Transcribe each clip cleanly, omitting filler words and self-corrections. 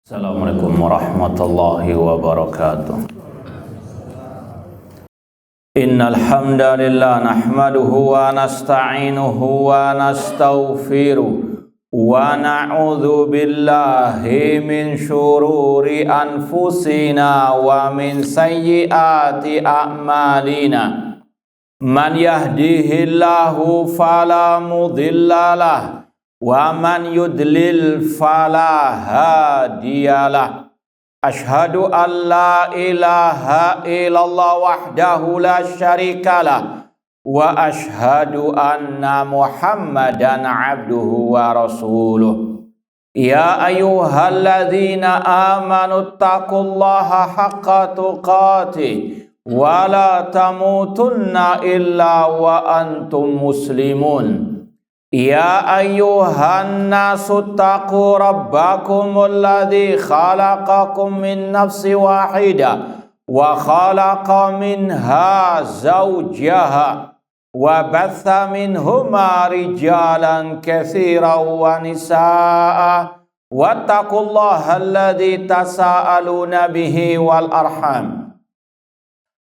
Assalamualaikum warahmatullahi wabarakatuh. Innal hamdalillah nahmaduhu wa nasta'inuhu wa nastaghfiruh wa na'udzu billahi min syururi anfusina wa min sayyiati a'malina. Man yahdihillahu fala mudhillalah wa man yudlil fala hadiyalah. Asyhadu an la ilaha illallah wahdahu la syarikalah wa asyhadu anna Muhammadan abduhu wa rasuluh. Ya ayyuhalladzina amanu taqullaha haqqa tuqatih wa la tamutunna illa wa antum muslimun. Ya ayyuhan nasu taqu rabbakumul ladzi khalaqakum min nafsin wahidah wa khalaqa minha zawjaha wa batha minhuma rijalan katsiran wa nisaa wattaqullaha alladzi tasaaluna bihi wal arham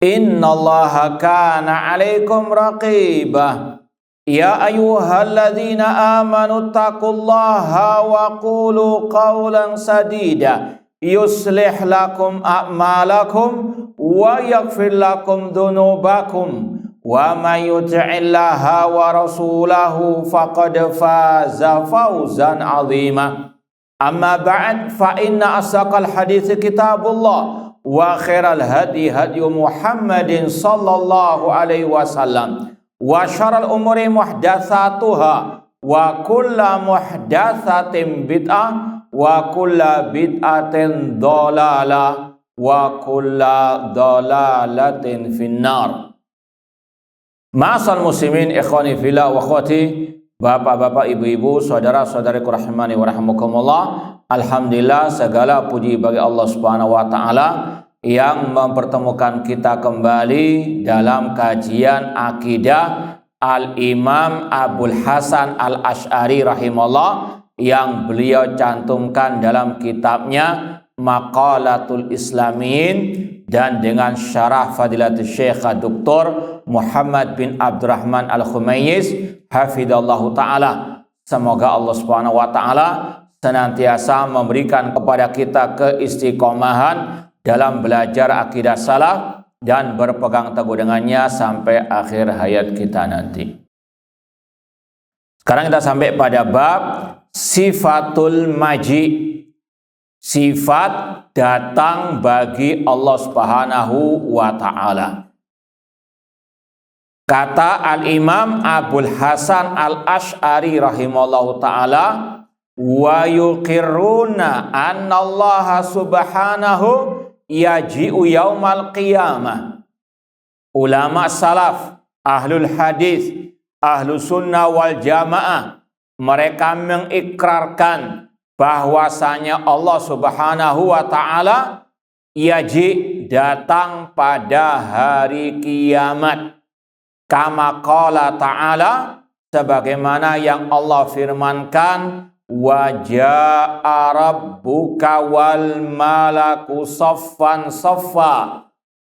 innallaha kana 'alaikum raqibah. Ya ayyuhalladzina amanu taqullaha wa qulu qawlan sadida yuslih lakum a'malakum wa yaghfir lakum dhunubakum wa may yuti'illaha wa rasulahu faqad faza fawzan 'azima. Amma ba'd, fa inna asdaqal hadits kitabullah wa khairal hadi hadi Muhammadin sallallahu alaihi wasallam wa syarrul umuri muhdatsatuha wa kullu muhdatsatin bid'ah wa kullu bid'atin dhalalah wa kullu dhalalatin finnar. Ma'asal muslimin ikhwani fillah wa akhwati, bapak-bapak, ibu-ibu, saudara-saudariku rahimani wa rahimakumullah. Alhamdulillah, segala puji bagi Allah Subhanahu wa taala yang mempertemukan kita kembali dalam kajian akidah Al-Imam Abul Hasan Al-Asy'ari rahimahullah yang beliau cantumkan dalam kitabnya Maqalatul Islamin dan dengan syarah Fadilatul Syekh Dr. Muhammad bin Abdurrahman Al-Khumayyiz hafidhallahu ta'ala. Semoga Allah Subhanahu wa ta'ala senantiasa memberikan kepada kita keistiqomahan dalam belajar akidah salaf dan berpegang teguh dengannya sampai akhir hayat kita nanti. Sekarang kita sampai pada bab sifatul maji, sifat datang bagi Allah Subhanahu wa ta'ala. Kata Al-Imam Abul Hasan Al-Asy'ari rahimahullahu ta'ala, wa yuqirruna anna Allah subhanahu yaji'u yaumal qiyamah. Ulama salaf, ahlul hadis, ahlu sunnah wal jamaah, mereka mengikrarkan bahwasanya Allah Subhanahu wa ta'ala yaji, datang pada hari kiamat. Kama qala ta'ala, sebagaimana yang Allah firmankan, wa jaa rabbuka wal malaku saffan saffa.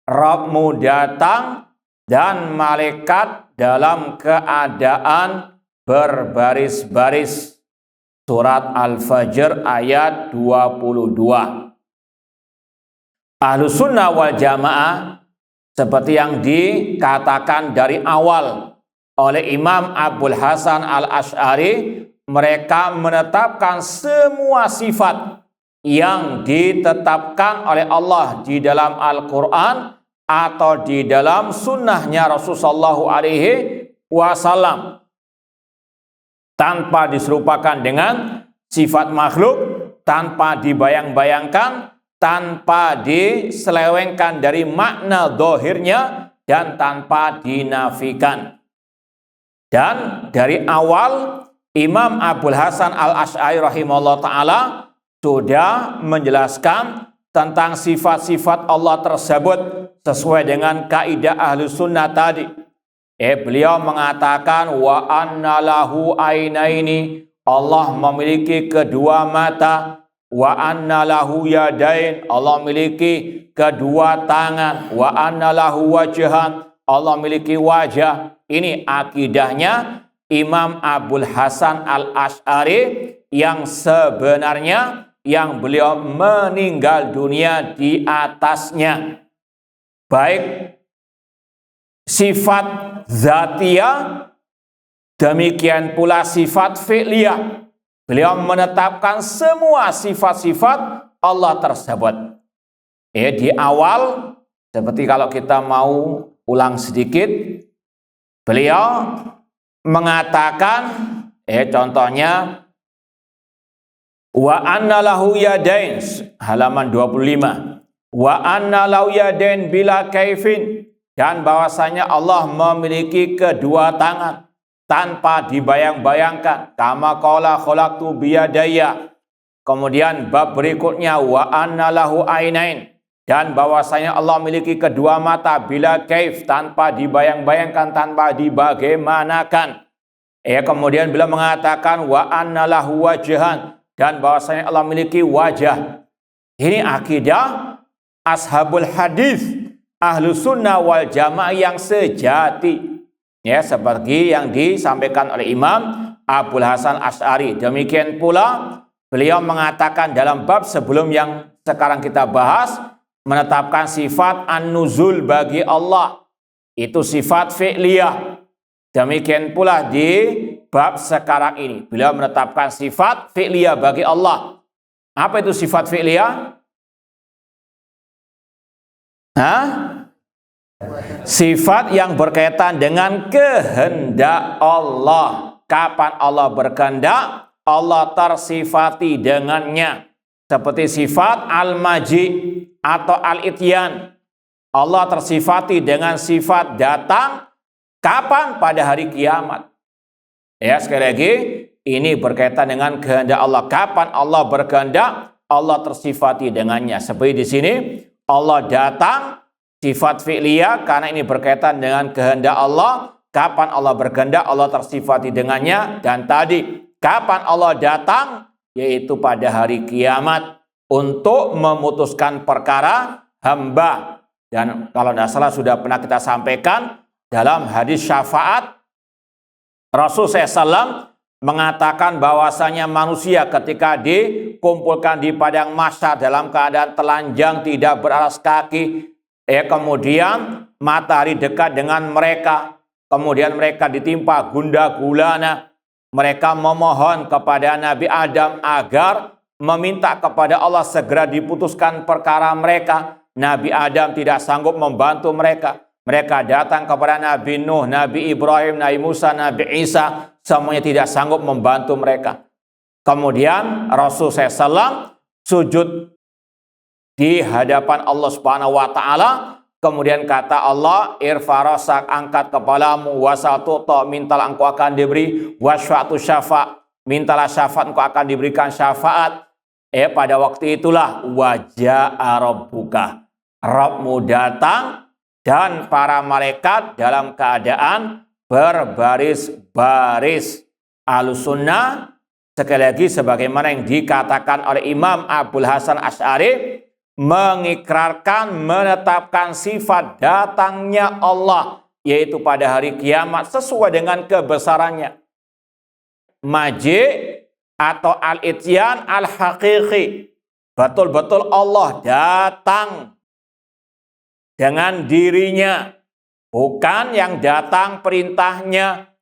Rabbmu datang dan malaikat dalam keadaan berbaris-baris. Surat Al-Fajr ayat 22. Ahlus sunnah wal jamaah, seperti yang dikatakan dari awal oleh Imam Abul Hasan Al-Asy'ari, mereka menetapkan semua sifat yang ditetapkan oleh Allah di dalam Al-Quran atau di dalam sunnahnya Rasulullah SAW tanpa diserupakan dengan sifat makhluk, tanpa dibayang-bayangkan, tanpa diselewengkan dari makna zahirnya, dan tanpa dinafikan. Dan dari awal Imam Abul Hasan Al-Asy'ari rahimahullah ta'ala sudah menjelaskan tentang sifat-sifat Allah tersebut sesuai dengan kaidah ahlu sunnah tadi. Beliau mengatakan wa anna lahu ainaini, Allah memiliki kedua mata, wa anna lahu yadain, Allah memiliki kedua tangan, wa anna lahu wajhan, Allah memiliki wajah. Ini akidahnya Imam Abul Hasan Al-Asy'ari yang sebenarnya yang beliau meninggal dunia di atasnya. Baik sifat zatiyah, demikian pula sifat fi'liyah. Beliau menetapkan semua sifat-sifat Allah tersebut. Di awal, seperti kalau kita mau ulang sedikit, beliau mengatakan, contohnya, wa anna lahu yadain, halaman 25. Wa anna lahu yadain bila kaifin, dan bahwasanya Allah memiliki kedua tangan tanpa dibayang-bayangkan. Kama qala khalaqtu biyadaya. Kemudian bab berikutnya, wa anna lahu ainain, dan bahwasanya Allah memiliki kedua mata bila kaif, tanpa dibayang-bayangkan, tanpa dibagaimanakan. Kemudian beliau mengatakan wa anna lahu wajhan, dan bahwasanya Allah memiliki wajah. Ini akidah ashabul hadis, ahlu sunnah wal jamaah yang sejati. Seperti yang disampaikan oleh Imam Abul Hasan Asy'ari. Demikian pula beliau mengatakan dalam bab sebelum yang sekarang kita bahas, menetapkan sifat an-nuzul bagi Allah. Itu sifat fi'liyah. Demikian pula di bab sekarang ini, beliau menetapkan sifat fi'liyah bagi Allah. Apa itu sifat fi'liyah? Sifat yang berkaitan dengan kehendak Allah. Kapan Allah berkehendak, Allah tersifati dengannya. Seperti sifat al-maji atau al-ityan. Allah tersifati dengan sifat datang. Kapan? Pada hari kiamat. Sekali lagi, ini berkaitan dengan kehendak Allah. Kapan Allah berkehendak, Allah tersifati dengannya. Seperti di sini, Allah datang, sifat fi'liyah, karena ini berkaitan dengan kehendak Allah. Kapan Allah berkehendak, Allah tersifati dengannya. Dan tadi, kapan Allah datang, yaitu pada hari kiamat, untuk memutuskan perkara hamba. Dan kalau tidak salah sudah pernah kita sampaikan, dalam hadis syafaat, Rasulullah SAW mengatakan bahwasanya manusia ketika dikumpulkan di padang mahsyar dalam keadaan telanjang, tidak beralas kaki, kemudian matahari dekat dengan mereka, kemudian mereka ditimpa gundah gulana, mereka memohon kepada Nabi Adam agar meminta kepada Allah segera diputuskan perkara mereka. Nabi Adam tidak sanggup membantu mereka. Mereka datang kepada Nabi Nuh, Nabi Ibrahim, Nabi Musa, Nabi Isa, semuanya tidak sanggup membantu mereka. Kemudian Rasul SAW sujud di hadapan Allah Subhanahu wa taala. Kemudian kata Allah, irfa rasak, angkat kepalamu, wasatu to, mintalah engkau akan diberi, wasfatu syafa, mintalah syafaat, engkau akan diberikan syafaat. Pada waktu itulah waja'a rabbuka, Rabbmu datang, dan para malaikat dalam keadaan berbaris-baris. Ahlussunnah, sekali lagi sebagaimana yang dikatakan oleh Imam Abul Hasan Asy'ari, mengikrarkan, menetapkan sifat datangnya Allah, yaitu pada hari kiamat sesuai dengan kebesarannya. Maji atau al-ityan al-haqiqi, betul-betul Allah datang dengan dirinya, bukan yang datang perintahnya,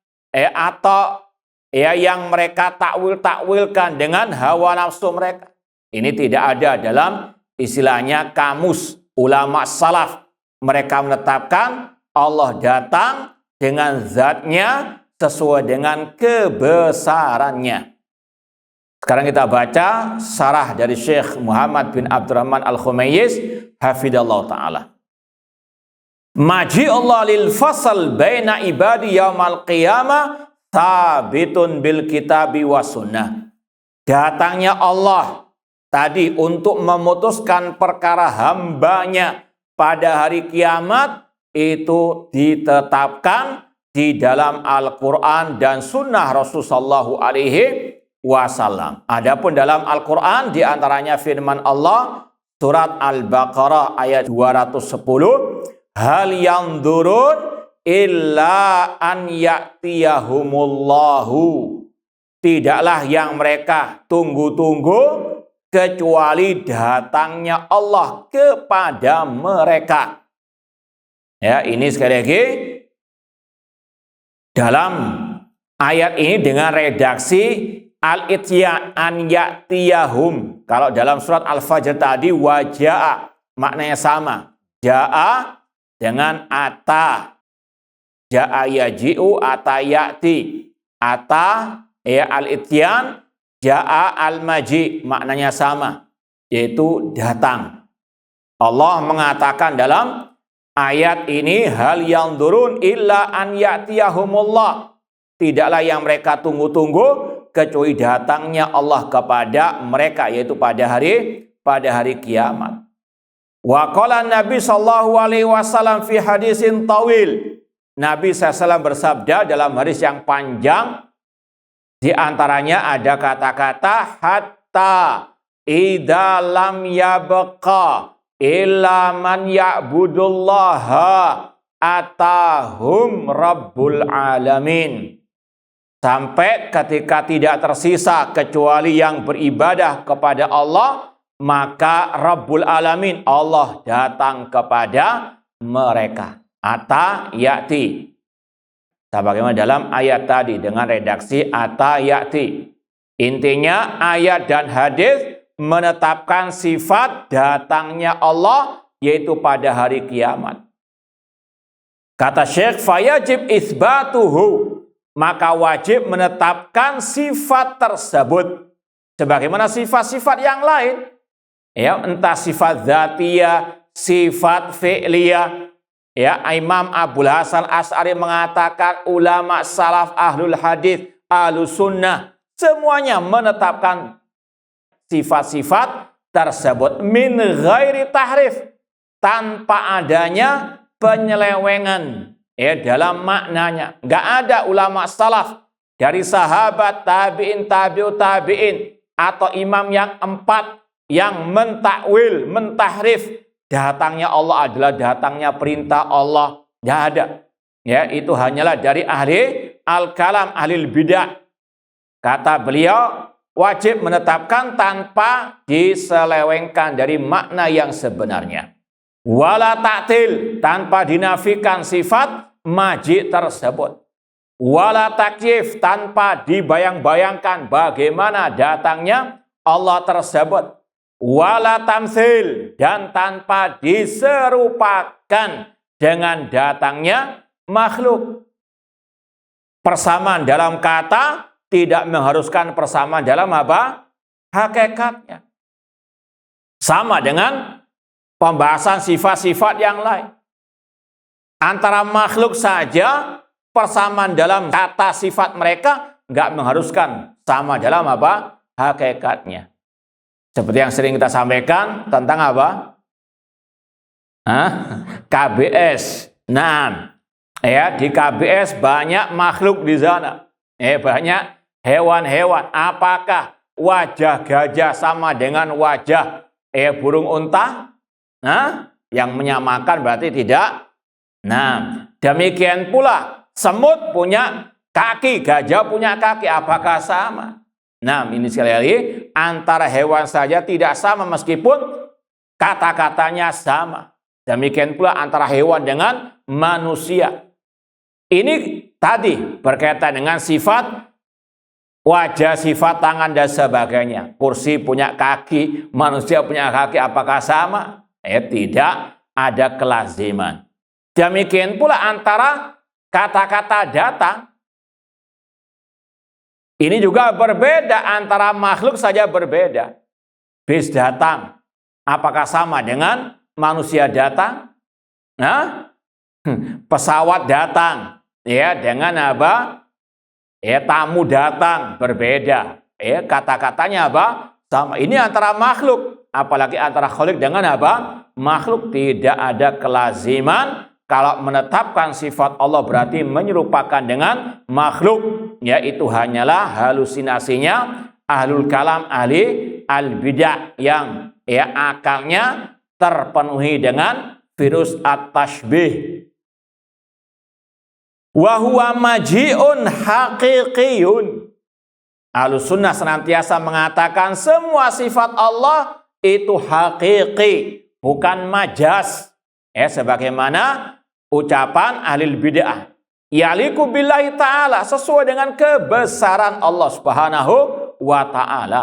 atau yang mereka takwil-takwilkan dengan hawa nafsu mereka. Ini tidak ada dalam istilahnya kamus ulama salaf. Mereka menetapkan Allah datang dengan zatnya sesuai dengan kebesarannya. Sekarang kita baca syarah dari Syekh Muhammad bin Abdurrahman Al-Khumayyiz hafidhallahu ta'ala. Maji Allah lil fasal baina ibadi yaumal qiyamah sabitun bil kitabi was sunnah. Datangnya Allah tadi untuk memutuskan perkara hambanya pada hari kiamat itu ditetapkan di dalam Al-Quran dan sunnah Rasulullah wasallam. Adapun dalam Al-Quran diantaranya firman Allah surat Al-Baqarah ayat 210, hal yanzurun illa an ya'tiyahumullahu. Tidaklah yang mereka tunggu-tunggu kecuali datangnya Allah kepada mereka. Ya, ini sekali lagi dalam ayat ini dengan redaksi al-itya an ya'tiyahum. Kalau dalam surat Al-Fajr tadi waja'a, maknanya sama. Ja'a dengan ata. Ja'a yaji'u ata ya'ti. Ata ya al-ityan, ja'a al-maji, maknanya sama, yaitu datang. Allah mengatakan dalam ayat ini hal yanzurun illa an ya'tiyahumullah. Tidaklah yang mereka tunggu-tunggu kecuali datangnya Allah kepada mereka, yaitu pada hari kiamat. Wa qala Nabi sallallahu alaihi wasallam fi hadisin tawil. Nabi SAW bersabda dalam hadis yang panjang, di antaranya ada kata-kata hatta idza lam yabqa illa man ya'budullaha atahum rabbul alamin. Sampai ketika tidak tersisa kecuali yang beribadah kepada Allah, maka Rabbul Alamin, Allah datang kepada mereka. Ata ya'ti. Sebagaimana dalam ayat tadi dengan redaksi ata ya'ti. Intinya ayat dan hadis menetapkan sifat datangnya Allah, yaitu pada hari kiamat. Kata Syekh, fayajib isbatuhu. Maka wajib menetapkan sifat tersebut sebagaimana sifat-sifat yang lain, ya, entah sifat dzatiyah, sifat fi'liyah. Ya, Imam Abul Hasan Asy'ari mengatakan ulama salaf, ahlul hadis, ahlus sunnah semuanya menetapkan sifat-sifat tersebut min ghairi tahrif, tanpa adanya penyelewengan. Ya, dalam maknanya. Nggak ada ulama salaf dari sahabat, tabi'in, tabi'ut tabi'in, atau imam yang 4 yang mentakwil, mentahrif datangnya Allah adalah datangnya perintah Allah. Nggak ada. Ya, itu hanyalah dari ahli al-kalam, ahli bidah. Kata beliau, wajib menetapkan tanpa diselewengkan dari makna yang sebenarnya. Wala ta'til, tanpa dinafikan sifat maji tersebut. Wala takyif, tanpa dibayang-bayangkan bagaimana datangnya Allah tersebut. Wala tamsil, dan tanpa diserupakan dengan datangnya makhluk. Persamaan dalam kata tidak mengharuskan persamaan dalam apa? Hakikatnya. Sama dengan pembahasan sifat-sifat yang lain. Antara makhluk saja persamaan dalam kata sifat mereka nggak mengharuskan sama dalam apa? Hakikatnya. Seperti yang sering kita sampaikan tentang apa? KBS. Nah, ya, di KBS banyak makhluk di sana. Banyak hewan-hewan. Apakah wajah gajah sama dengan wajah burung unta? Yang menyamakan berarti tidak. Nah, demikian pula semut punya kaki, gajah punya kaki, apakah sama? Nah, ini sekali lagi antara hewan saja tidak sama meskipun kata-katanya sama. Demikian pula antara hewan dengan manusia. Ini tadi berkaitan dengan sifat wajah, sifat tangan dan sebagainya. Kursi punya kaki, manusia punya kaki, apakah sama? Tidak ada kelaziman. Demikian pula antara kata-kata datang. Ini juga berbeda, antara makhluk saja berbeda. Bis datang, apakah sama dengan manusia datang? Pesawat datang, ya, dengan apa? Tamu datang, berbeda. Kata-katanya apa? Sama. Ini antara makhluk, apalagi antara khalik dengan apa? Makhluk. Tidak ada kelaziman. Kalau menetapkan sifat Allah berarti menyerupakan dengan makhluk. yaitu hanyalah halusinasinya ahlul kalam, ahli al-bidah yang akalnya terpenuhi dengan virus at-tashbih. Wa huwa maji'un haqiqiyun. Ahlus sunnah senantiasa mengatakan semua sifat Allah itu hakiki, bukan majas. Sebagaimana ucapan ahli bid'ah. Yaliku billahi ta'ala, sesuai dengan kebesaran Allah subhanahu wa ta'ala.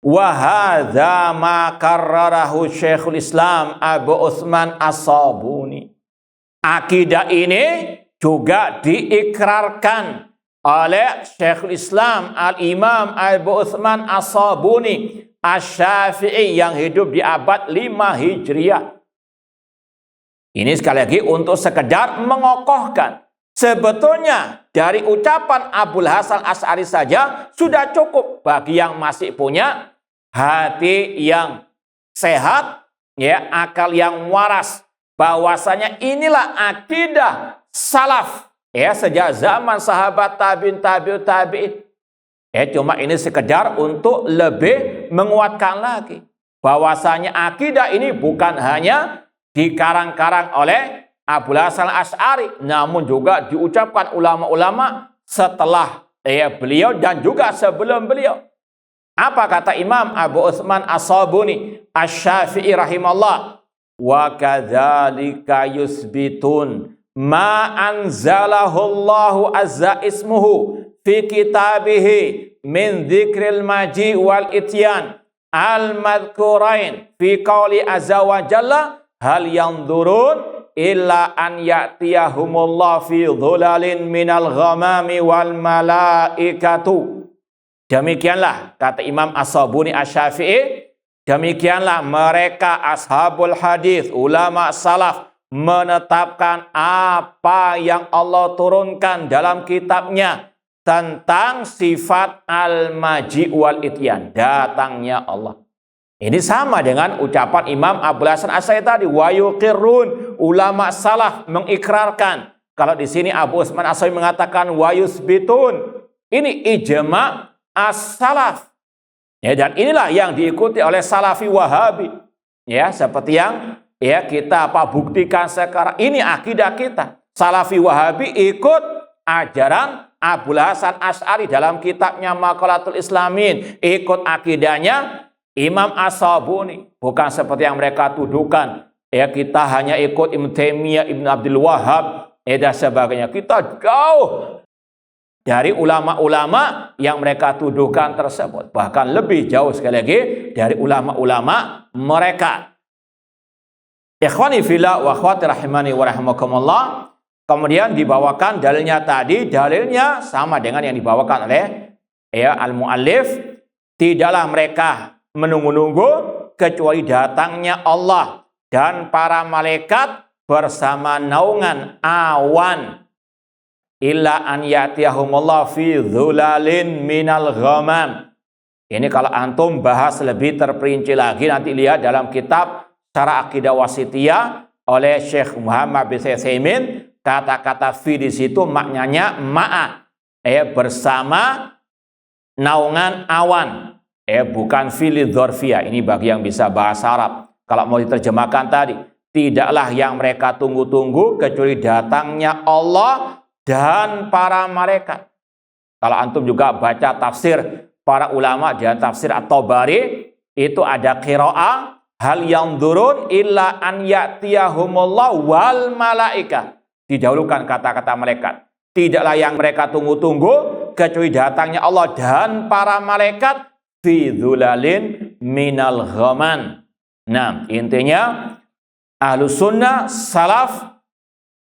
Wa hadza ma karrarahu Syekhul Islam Abu Utsman As-Sabuni. Akidah ini juga diikrarkan oleh Syekhul Islam Al-Imam Abu Utsman As-Sabuni Asy-Syafi'i yang hidup di abad 5 Hijriah. Ini sekali lagi untuk sekedar mengokohkan. Sebetulnya dari ucapan Abul Hasan Asy'ari saja sudah cukup bagi yang masih punya hati yang sehat, akal yang waras, bahwasanya inilah akidah salaf sejak zaman sahabat tabi'in, tabi'in. Cuma ini sekedar untuk lebih menguatkan lagi bahwasanya akidah ini bukan hanya dikarang-karang oleh Abul Hasan Asy'ari, namun juga diucapkan ulama-ulama setelah beliau dan juga sebelum beliau. Apa kata Imam Abu Utsman As-Sabuni Asy-Syafi'i rahimallah? Wa kadzalika yusbitun ma anzalahu Allahu azza ismuhu fi kitabihi min dzikril maji wal ityan al-madhkurain fi qauli azza wa jalla hal yanzurun illa an ya'tiyahumullah fi dhulalin minal ghamami wal malaikatu. Demikianlah kata Imam As-Sabuni Asy-Syafi'i, demikianlah mereka ashabul hadis, ulama salaf menetapkan apa yang Allah turunkan dalam kitabnya tentang sifat al-maji wal ityan, datangnya Allah. Ini sama dengan ucapan Imam Abul Hasan Asy'ari tadi, wa yuqirrun, ulama salaf mengikrarkan. Kalau di sini Abu Utsman Asy'ari mengatakan wa yusbitun. Ini ijma' as-salaf. Dan inilah yang diikuti oleh Salafi Wahabi. Seperti yang kita buktikan sekarang. Ini akidah kita. Salafi Wahabi ikut ajaran Abul Hasan Asy'ari dalam kitabnya Maqalatul Islamin. Ikut akidahnya Imam As-Sabuni. Bukan seperti yang mereka tuduhkan. Kita hanya ikut Ibnu Taimiyah, Ibnu Abdul Wahhab, dan sebagainya. Kita jauh dari ulama-ulama yang mereka tuduhkan tersebut. Bahkan lebih jauh sekali lagi dari ulama-ulama mereka. Ikhwani fillah wa akhwati rahimani wa rahimakumullah. Kemudian dibawakan dalilnya tadi, dalilnya sama dengan yang dibawakan oleh al-muallif. Tidaklah mereka menunggu-nunggu kecuali datangnya Allah dan para malaikat bersama naungan awan. Illa an ya'tiyahumullah fi dhulalin minal ghamam. Ini kalau antum bahas lebih terperinci lagi, nanti lihat dalam kitab Syarah Aqidah Wasithiyah oleh Syekh Muhammad bin Utsaimin. Kata-kata fi di situ maknanya ma'a, bersama naungan awan, bukan fi lidzarfiyah. Ini bagi yang bisa bahasa Arab. Kalau mau diterjemahkan tadi, tidaklah yang mereka tunggu-tunggu kecuali datangnya Allah dan para malaikat. Kalau antum juga baca tafsir para ulama di tafsir At-Tabari, itu ada qiraah hal yanzurun illa an ya'tiyahumullah wal malaika. Didahulukan kata-kata malaikat. Tidaklah yang mereka tunggu-tunggu kecuali datangnya Allah dan para malaikat fi dhulalin minal ghaman. Nah, intinya Ahlus Sunnah salaf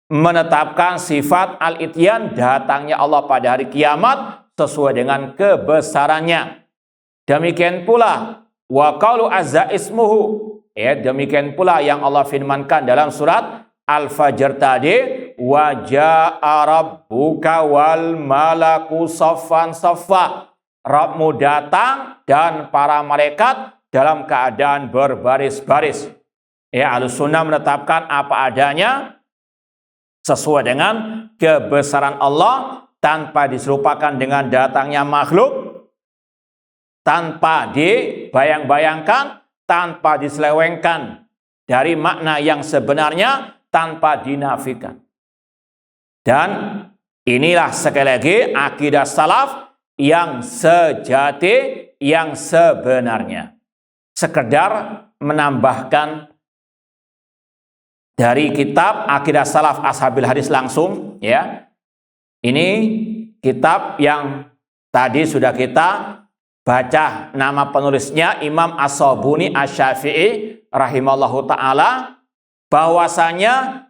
menetapkan sifat al-ityan, datangnya Allah pada hari kiamat sesuai dengan kebesarannya. Demikian pula wa qaulu azza ismuhu, demikian pula yang Allah firmankan dalam surat Al-Fajr tadi, wa jaa rabbuka wal malaku saffan saffa. Rabbmu datang dan para malaikat dalam keadaan berbaris-baris. Ahlus Sunnah menetapkan apa adanya sesuai dengan kebesaran Allah tanpa diserupakan dengan datangnya makhluk, tanpa dibayang-bayangkan, tanpa diselewengkan dari makna yang sebenarnya, tanpa dinafikan. Dan inilah sekali lagi akidah salaf yang sejati, yang sebenarnya. Sekedar menambahkan dari kitab Akidah Salaf Ashabil Hadis langsung, ya. Ini kitab yang tadi sudah kita baca nama penulisnya, Imam As-Sabuni Asy-Syafi'i rahimallahu taala, bahwasanya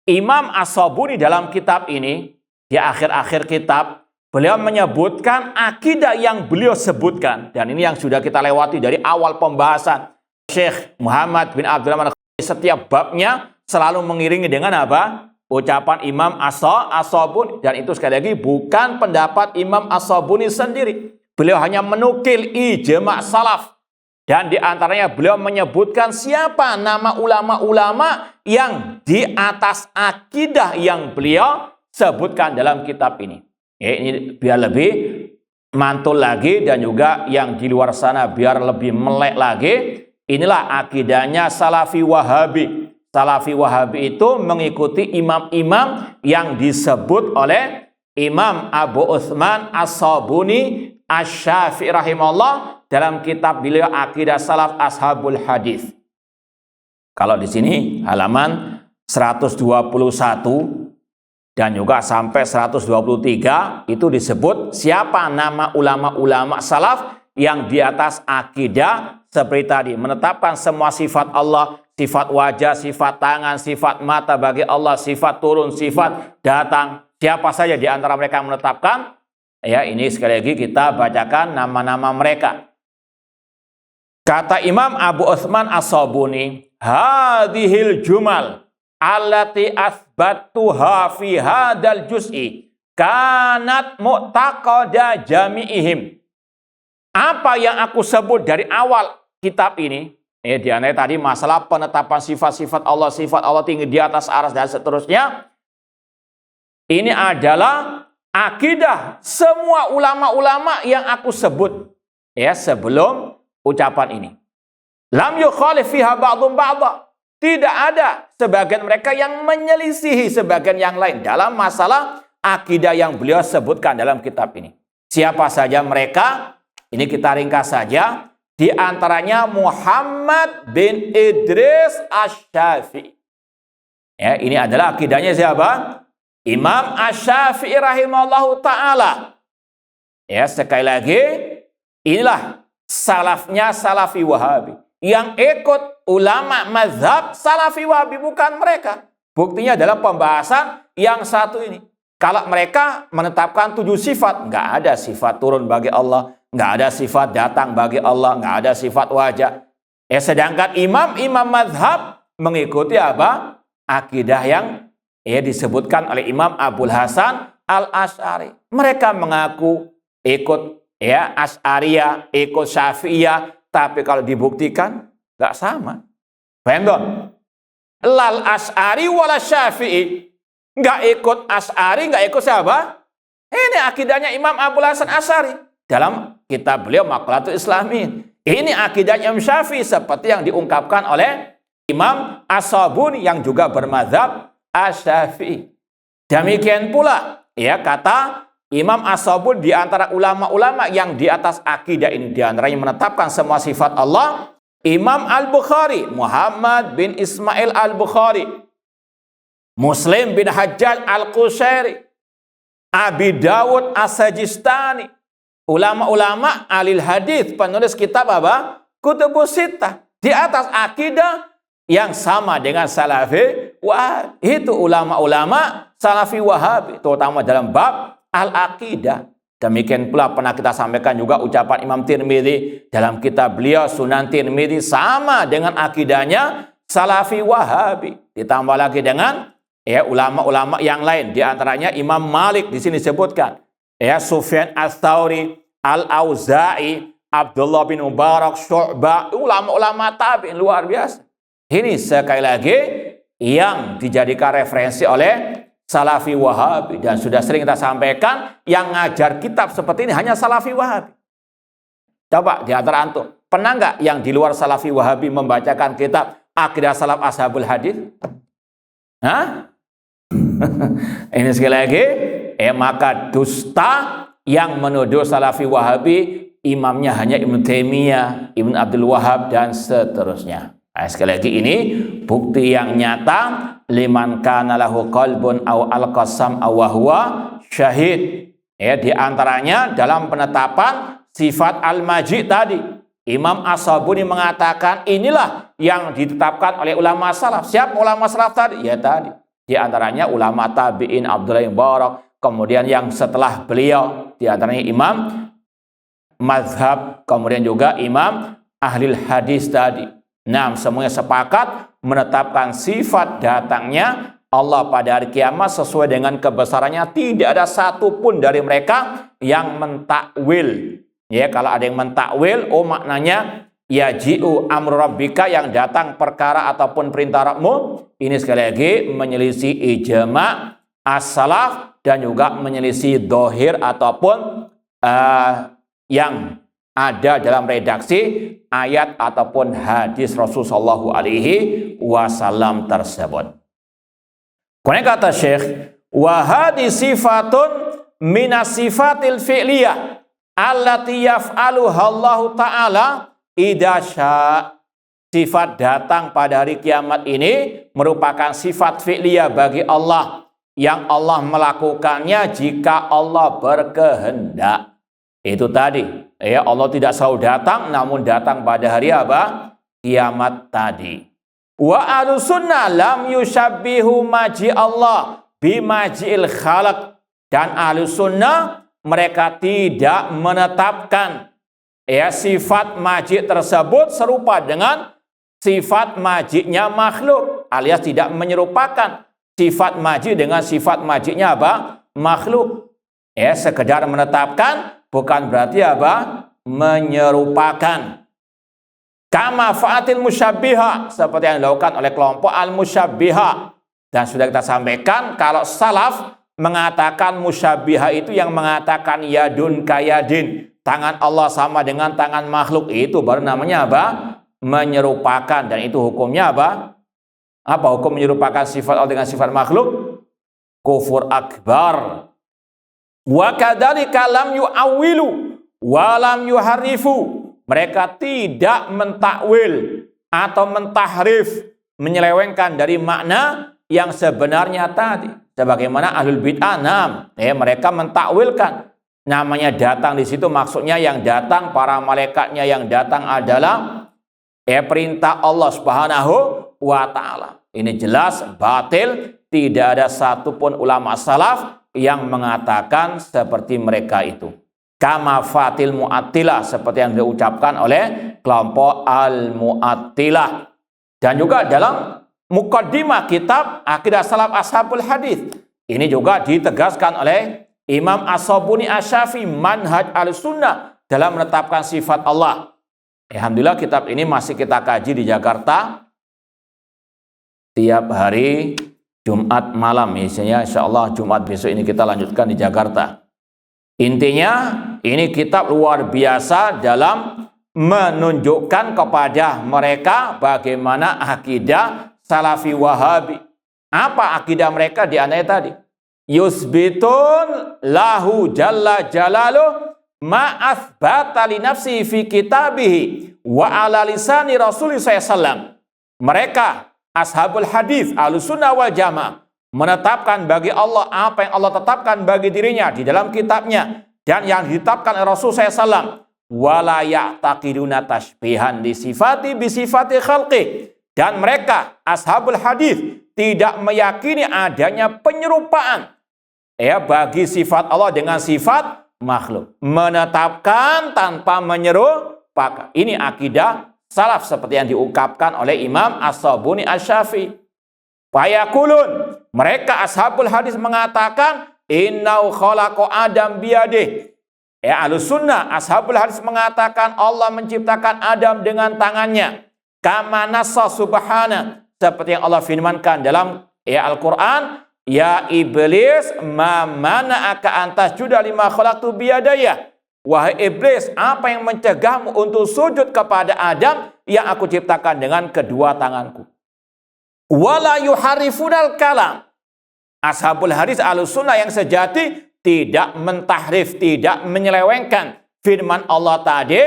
Imam As-Sabuni dalam kitab ini, di akhir-akhir kitab, beliau menyebutkan akidah yang beliau sebutkan, dan ini yang sudah kita lewati dari awal pembahasan. Syekh Muhammad bin Abdul Rahman setiap babnya selalu mengiringi dengan apa? Ucapan Imam As-Sabuni. Dan itu sekali lagi bukan pendapat Imam As-Sabuni sendiri. Beliau hanya menukil ijma' salaf. Dan di antaranya beliau menyebutkan siapa nama ulama-ulama yang di atas akidah yang beliau sebutkan dalam kitab ini. Ya, ini biar lebih mantul lagi, dan juga yang di luar sana biar lebih melek lagi. Inilah akidahnya Salafi Wahabi. Salafi Wahabi itu mengikuti imam-imam yang disebut oleh Imam Abu Utsman As-Sabuni Asy-Syafi'i rahimahullah dalam kitab beliau Akidah Salaf Ashabul Hadis. Kalau di sini halaman 121 dan juga sampai 123 itu disebut siapa nama ulama-ulama salaf yang di atas akidah seperti tadi, menetapkan semua sifat Allah, sifat wajah, sifat tangan, sifat mata bagi Allah, sifat turun, sifat datang. Siapa saja di antara mereka yang menetapkan? Ya, ini sekali lagi kita bacakan nama-nama mereka. Kata Imam Abu Utsman As-Sabuni, hadhil jumal allati athbattuha fi hadal juz'i kanat mu'taqada jami'ihim. Apa yang aku sebut dari awal kitab ini, di antara tadi masalah penetapan sifat-sifat Allah tinggi di atas arsy dan seterusnya, ini adalah akidah semua ulama-ulama yang aku sebut ya sebelum ucapan ini. Lam yukhalif fiha ba'dhum ba'dha. Tidak ada sebagian mereka yang menyelisihi sebagian yang lain dalam masalah akidah yang beliau sebutkan dalam kitab ini. Siapa saja mereka? Ini kita ringkas saja. Di antaranya Muhammad bin Idris Asy-Syafi'i. Ya, ini adalah akidahnya siapa? Imam Asy-Syafi'i rahimahullahu ta'ala. Ya, sekali lagi, inilah salafnya Salafi Wahabi. Yang ikut ulama mazhab Salafi Wahabi, bukan mereka. Buktinya dalam pembahasan yang satu ini. Kalau mereka menetapkan 7 sifat, nggak ada sifat turun bagi Allah, nggak ada sifat datang bagi Allah, nggak ada sifat wajah. Sedangkan imam-imam mazhab mengikuti apa? Akidah yang disebutkan oleh Imam Abul Hasan Al-Asy'ari. Mereka mengaku ikut Asy'ariyah, ikut Syafi'iyah, tapi kalau dibuktikan nggak sama. Paham dong? Lal Asy'ari wala Syafi'i. Nggak ikut Asy'ari, nggak ikut siapa? Ini akidahnya Imam Abul Hasan Asy'ari dalam kitab beliau Maqalatul Islamin. Ini akidahnya Imam Syafi'i seperti yang diungkapkan oleh Imam As-Sabuni yang juga bermadzhab Asy-Syafi'i. Demikian pula kata Imam As-Sabuni di antara ulama-ulama yang di atas akidah ini, di antaranya menetapkan semua sifat Allah, Imam Al-Bukhari, Muhammad bin Ismail Al-Bukhari, Muslim bin Hajjaj Al-Qushairi, Abi Dawud As-Sajistani, ulama-ulama alil hadis, penulis kitab apa? Kutubus Sittah, di atas akidah yang sama dengan Salafi Wahabi. Itu ulama-ulama Salafi Wahabi, terutama dalam bab al-aqidah. Demikian pula pernah kita sampaikan juga ucapan Imam Tirmidzi dalam kitab beliau Sunan Tirmidzi, sama dengan akidahnya Salafi Wahabi. Ditambah lagi dengan ulama-ulama yang lain, di antaranya Imam Malik di sini disebutkan, Sufyan Ats-Tsauri, Al-Auza'i, Abdullah bin Mubarak, Syu'bah, ulama-ulama tabi'in luar biasa. Ini sekali lagi yang dijadikan referensi oleh Salafi Wahabi. Dan sudah sering kita sampaikan, yang ngajar kitab seperti ini hanya Salafi Wahabi. Coba di antara antum, pernah nggak yang di luar Salafi Wahabi membacakan kitab Aqidah Salaf Ashabul Hadis? Hah? Ini sekali lagi, maka dusta yang menuduh Salafi Wahabi, imamnya hanya Ibnu Taimiyah, Ibnu Abdul Wahab, dan seterusnya. Nah, sekali lagi ini bukti yang nyata, liman kana lahu qalbun aw alqasam aw huwa syahid. Ya, di antaranya dalam penetapan sifat al-maji tadi, Imam As-Sabuni mengatakan inilah yang ditetapkan oleh ulama salaf. Siapa ulama salaf tadi? Ya tadi. Di antaranya ulama tabi'in Abdullah bin Mubarak, kemudian yang setelah beliau di antaranya imam mazhab, kemudian juga imam ahli hadis tadi. Nah, semuanya sepakat menetapkan sifat datangnya Allah pada hari kiamat sesuai dengan kebesarannya. Tidak ada satupun dari mereka yang mentakwil. Ya, kalau ada yang mentakwil, maknanya yaji'u amru rabbika, yang datang perkara ataupun perintah Rabbmu. Ini sekali lagi menyelisih ijma' as-salaf dan juga menyelisih dohir ataupun yang ada dalam redaksi ayat ataupun hadis Rasulullah SAW tersebut. Kemudian kata Syekh, wa hadhi sifatun minas sifatil fi'liyah allati yaf'aluha Allah Ta'ala idza syaa. Sifat datang pada hari kiamat ini merupakan sifat fi'liyah bagi Allah yang Allah melakukannya jika Allah berkehendak. Itu tadi, ya, Allah tidak selalu datang, namun datang pada hari apa? Kiamat tadi. Wa ahlussunnah lam yushabbihu maji Allah bimaji'il khalaq. Dan ahlussunnah mereka tidak menetapkan sifat majid tersebut serupa dengan sifat majidnya makhluk, alias tidak menyerupakan sifat majid dengan sifat majidnya apa? Makhluk. Sekedar menetapkan bukan berarti apa? Menyerupakan. Kama fa'atil musyabbiha, seperti yang dilakukan oleh kelompok al-musyabbiha. Dan sudah kita sampaikan, kalau salaf mengatakan musyabbiha itu yang mengatakan yadun kayadin, tangan Allah sama dengan tangan makhluk, itu baru namanya apa? Menyerupakan. Dan itu hukumnya apa? Apa hukum menyerupakan sifat Allah dengan sifat makhluk? Kufur akbar. Wa kadzalika lam yu'awwilu wa lam yuharrifu. Mereka tidak mentakwil atau mentahrif, menyelewengkan dari makna yang sebenarnya tadi. Sebagaimana ahlul bid'ah, mereka mentakwilkan. Namanya datang di situ maksudnya yang datang para malaikatnya, yang datang adalah perintah Allah Subhanahu wa Ta'ala. Ini jelas batil, tidak ada satupun ulama salaf yang mengatakan seperti mereka itu. Kama fatil mu'attilah, seperti yang diucapkan oleh kelompok al-mu'attilah. Dan juga dalam muqaddimah kitab Aqidah Salaf Ashabul Hadis, ini juga ditegaskan oleh Imam As-Sabuni Asy-Syafi'i manhaj al-sunnah dalam menetapkan sifat Allah. Alhamdulillah kitab ini masih kita kaji di Jakarta tiap hari Jumat malam. Misalnya insya-Allah Jumat besok ini kita lanjutkan di Jakarta. Intinya ini kitab luar biasa dalam menunjukkan kepada mereka bagaimana akidah Salafi Wahabi. Apa akidah mereka di antaranya tadi? Yusbitun lahu jalla jalaluh ma'athbata li nafsi fi kitabihi wa ala lisani Rasulullah SAW. Mereka ashabul hadis ahlussunnah wal jamaah menetapkan bagi Allah apa yang Allah tetapkan bagi dirinya di dalam kitabnya dan yang ditetapkan oleh Rasul SAW. Wala ya'taqiduna tashbihan di sifati bi sifati khalqi. Dan mereka ashabul hadis tidak meyakini adanya penyerupaan bagi sifat Allah dengan sifat makhluk. Menetapkan tanpa menyerupakan. Ini akidah salaf seperti yang diungkapkan oleh Imam As-Sabuni Asy-Syafi'i. Fayakulun, mereka ashabul hadis mengatakan innau khalaqa Adam biyadih. Ahlussunnah ashabul hadis mengatakan Allah menciptakan Adam dengan tangannya. Kama nassa subhana, seperti yang Allah firmankan dalam Al-Quran, ya iblis, ma mana'aka antas juda lima khalaqtu biyadaya. Wahai iblis, apa yang mencegahmu untuk sujud kepada Adam yang aku ciptakan dengan kedua tanganku? Wala yuharifunal kalam. Ashabul hadis Ahlussunnah yang sejati tidak mentahrif, tidak menyelewengkan firman Allah tadi,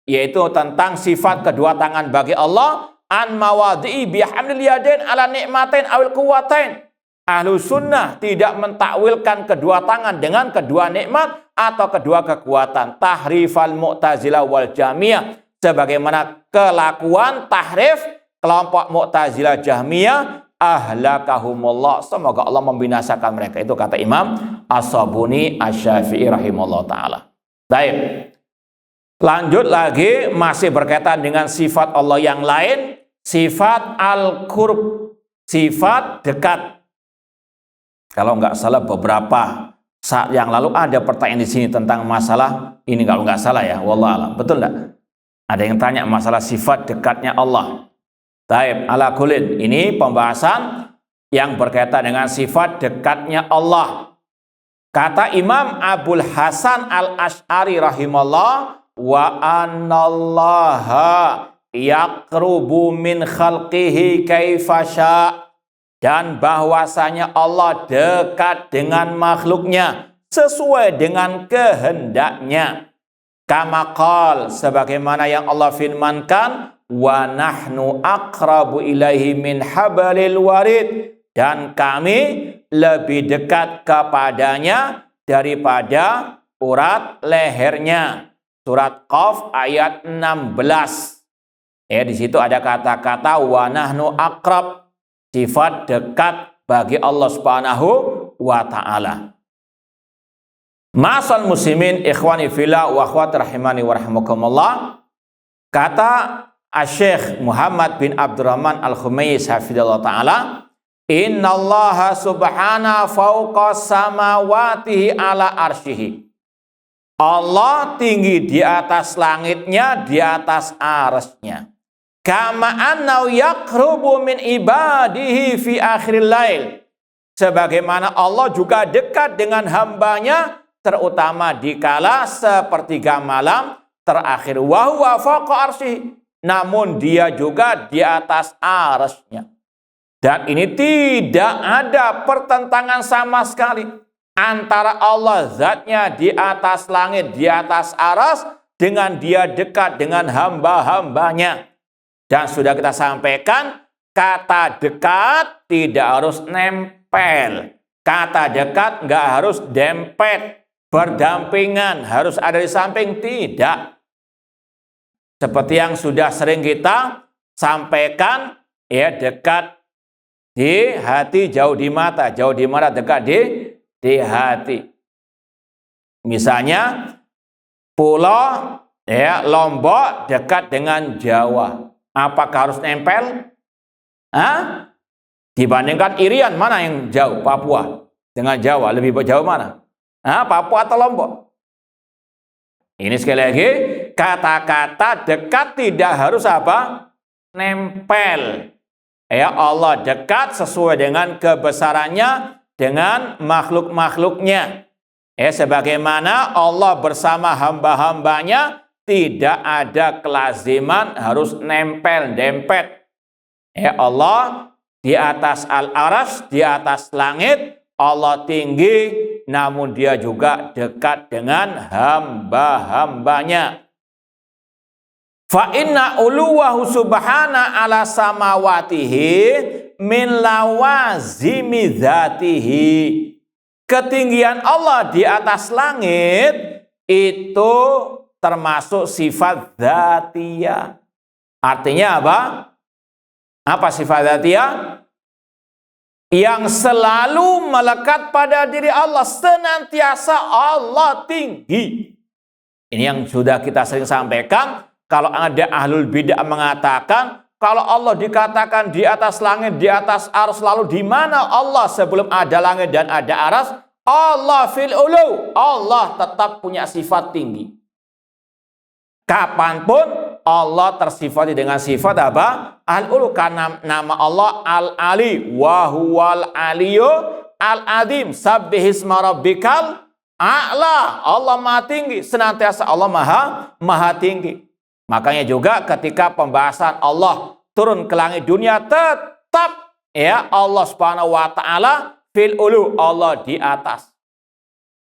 yaitu tentang sifat kedua tangan bagi Allah, an mawadhi'i bihamdil yadain ala ni'matain awil quwwatain. Ahlussunnah tidak mentakwilkan kedua tangan dengan kedua nikmat atau kedua kekuatan. Tahrifal Mu'tazilah wal Jahmiyah, sebagaimana kelakuan tahrif kelompok Mu'tazilah Jahmiyah, ahlakahumullah, semoga Allah membinasakan mereka. Itu kata Imam As-Sabuni Asy-Syafi'i rahimahullah ta'ala. Baik, lanjut lagi, masih berkaitan dengan sifat Allah yang lain, sifat al-qurb, sifat dekat. Kalau nggak salah beberapa saat yang lalu ada pertanyaan di sini tentang masalah ini, kalau nggak salah ya, wallah alam, betul nggak? Ada yang tanya masalah sifat dekatnya Allah. Taib, ala kulin, ini pembahasan yang berkaitan dengan sifat dekatnya Allah. Kata Imam Abul Hasan Al-Asy'ari rahimahullah, wa anallaha yaqrubu min khalqihi kaifa sya', dan bahwasanya Allah dekat dengan makhluknya sesuai dengan kehendaknya. Kama qala, sebagaimana yang Allah firmankan, wa nahnu aqrabu ilaihi min hablil warid, dan kami lebih dekat kepadanya daripada urat lehernya. Surat Qaf ayat 16. Di situ ada kata-kata wa nahnu aqrab, sifat dekat bagi Allah Subhanahu wa taala. Ma'asal muslimin ikhwani fillah wa akhwati rahimani wa rahimakumullah. Kata Asy-Syaikh Muhammad bin Abdurrahman Al-Khumayis hafizallahu taala, innallaha subhana fauqa samawatihi ala arsyihi. Allah tinggi di atas langitnya, di atas arsy-Nya. Kama annau yaqrubu min ibadihi fi akhiril lail, sebagaimana Allah juga dekat dengan hambanya terutama di kala sepertiga malam terakhir. Wa huwa fawqa arsyihi, namun dia juga di atas arsy-Nya. Dan ini tidak ada pertentangan sama sekali antara Allah zatnya di atas langit, di atas arsy, dengan dia dekat dengan hamba-hambanya. Dan sudah kita sampaikan, kata dekat tidak harus nempel. Kata dekat nggak harus dempet, berdampingan, harus ada di samping, tidak. Seperti yang sudah sering kita sampaikan, ya, dekat di hati, jauh di mata. Jauh di mata, dekat di hati. Misalnya, pulau ya, Lombok dekat dengan Jawa. Apakah harus nempel? Dibandingkan Irian, mana yang jauh? Papua dengan Jawa, lebih jauh mana? Papua atau Lombok? Ini sekali lagi, kata-kata dekat tidak harus apa? Nempel. Ya, Allah dekat sesuai dengan kebesarannya dengan makhluk-makhluknya. Sebagaimana Allah bersama hamba-hambanya, tidak ada kelaziman harus nempel, dempet. Allah di atas al-arsy, di atas langit, Allah tinggi, namun dia juga dekat dengan hamba-hambanya. Fa inna uluwahu subhana ala samawatihi min lawazimi dzatihi. Ketinggian Allah di atas langit itu termasuk sifat dzatiyah. Artinya apa? Apa sifat dzatiyah? Yang selalu melekat pada diri Allah, senantiasa Allah tinggi. Ini yang sudah kita sering sampaikan. Kalau ada ahlul bidah mengatakan, kalau Allah dikatakan di atas langit, di atas arsy, lalu di mana Allah sebelum ada langit dan ada arsy? Allah fil ulu. Allah tetap punya sifat tinggi. Kapanpun Allah tersifati dengan sifat apa? Al-ulu, karena nama Allah Al-Ali wa huwal aliyu al-azim. Sabbihisma rabbikal a'la. Allah maha tinggi, senantiasa Allah maha tinggi. Makanya juga ketika pembahasan Allah turun ke langit dunia, tetap ya Allah Subhanahu wa taala fil ulu, Allah di atas.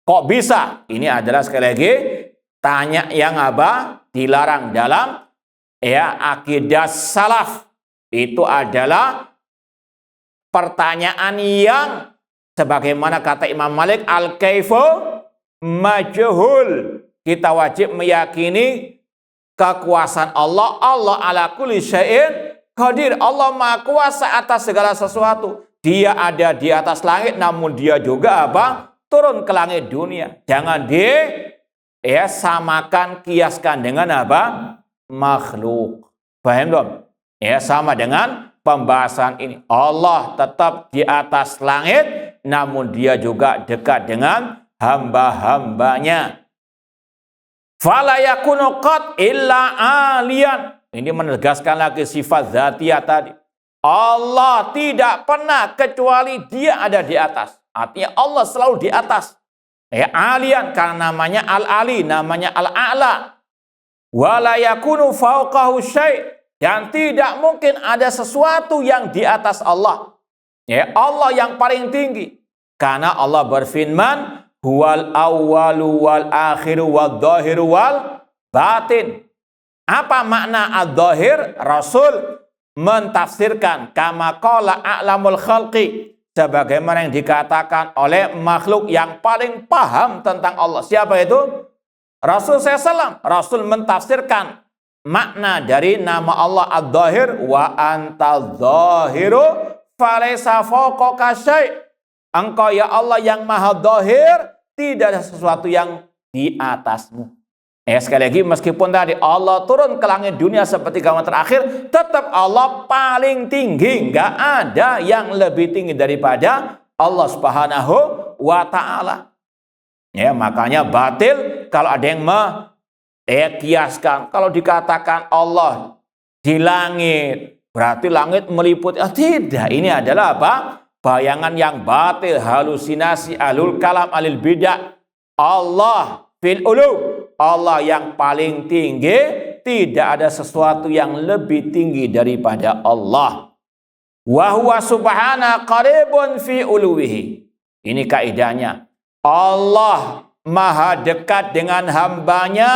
Kok bisa? Ini adalah sekali lagi tanya yang apa? Dilarang dalam ya akidah salaf. Itu adalah pertanyaan yang sebagaimana kata Imam Malik, al-kaifu majhul. Kita wajib meyakini kekuasaan Allah. Allah ala kulli syai'in qadir. Allah maha kuasa atas segala sesuatu. Dia ada di atas langit, namun dia juga apa? Turun ke langit dunia. Jangan samakan, kiaskan dengan apa? Makhluk. Paham dong? Ya, sama dengan pembahasan ini. Allah tetap di atas langit, namun dia juga dekat dengan hamba-hambanya. Fala yakunu qat illa aliyan. Ini menegaskan lagi sifat dzatiyah tadi. Allah tidak pernah kecuali dia ada di atas. Artinya Allah selalu di atas. Ya, aliyan karena namanya al-ali, namanya al-a'la. Wala yakunu fauqahu syai', dan tidak mungkin ada sesuatu yang di atas Allah. Ya, Allah yang paling tinggi. Karena Allah berfirman, huwal awwalu wal akhiru wal dhahiru wal batin. Apa makna ad-dhahir? Rasul mentafsirkan kama qala a'lamul khalqi, sebagaimana yang dikatakan oleh makhluk yang paling paham tentang Allah. Siapa itu? Rasul SAW. Rasul mentafsirkan makna dari nama Allah ad-dhahir, wa anta dhahiru falaysa fawqaka syai'. Engkau ya Allah yang maha dhahir, tidak ada sesuatu yang di atasmu. Sekali lagi, meskipun tadi Allah turun ke langit dunia seperti zaman terakhir, tetap Allah paling tinggi. Nggak ada yang lebih tinggi daripada Allah Subhanahu wa ta'ala. Ya, makanya batil kalau ada yang kiaskan. Kalau dikatakan Allah di langit, berarti langit meliputi. Tidak, ini adalah apa? Bayangan yang batil, halusinasi ahlul kalam, alil bidah. Allah fil ulu, Allah yang paling tinggi, tidak ada sesuatu yang lebih tinggi daripada Allah. Wa huwa subhana qaribun fi uluwihi. Ini kaidahnya. Allah maha dekat dengan hambanya,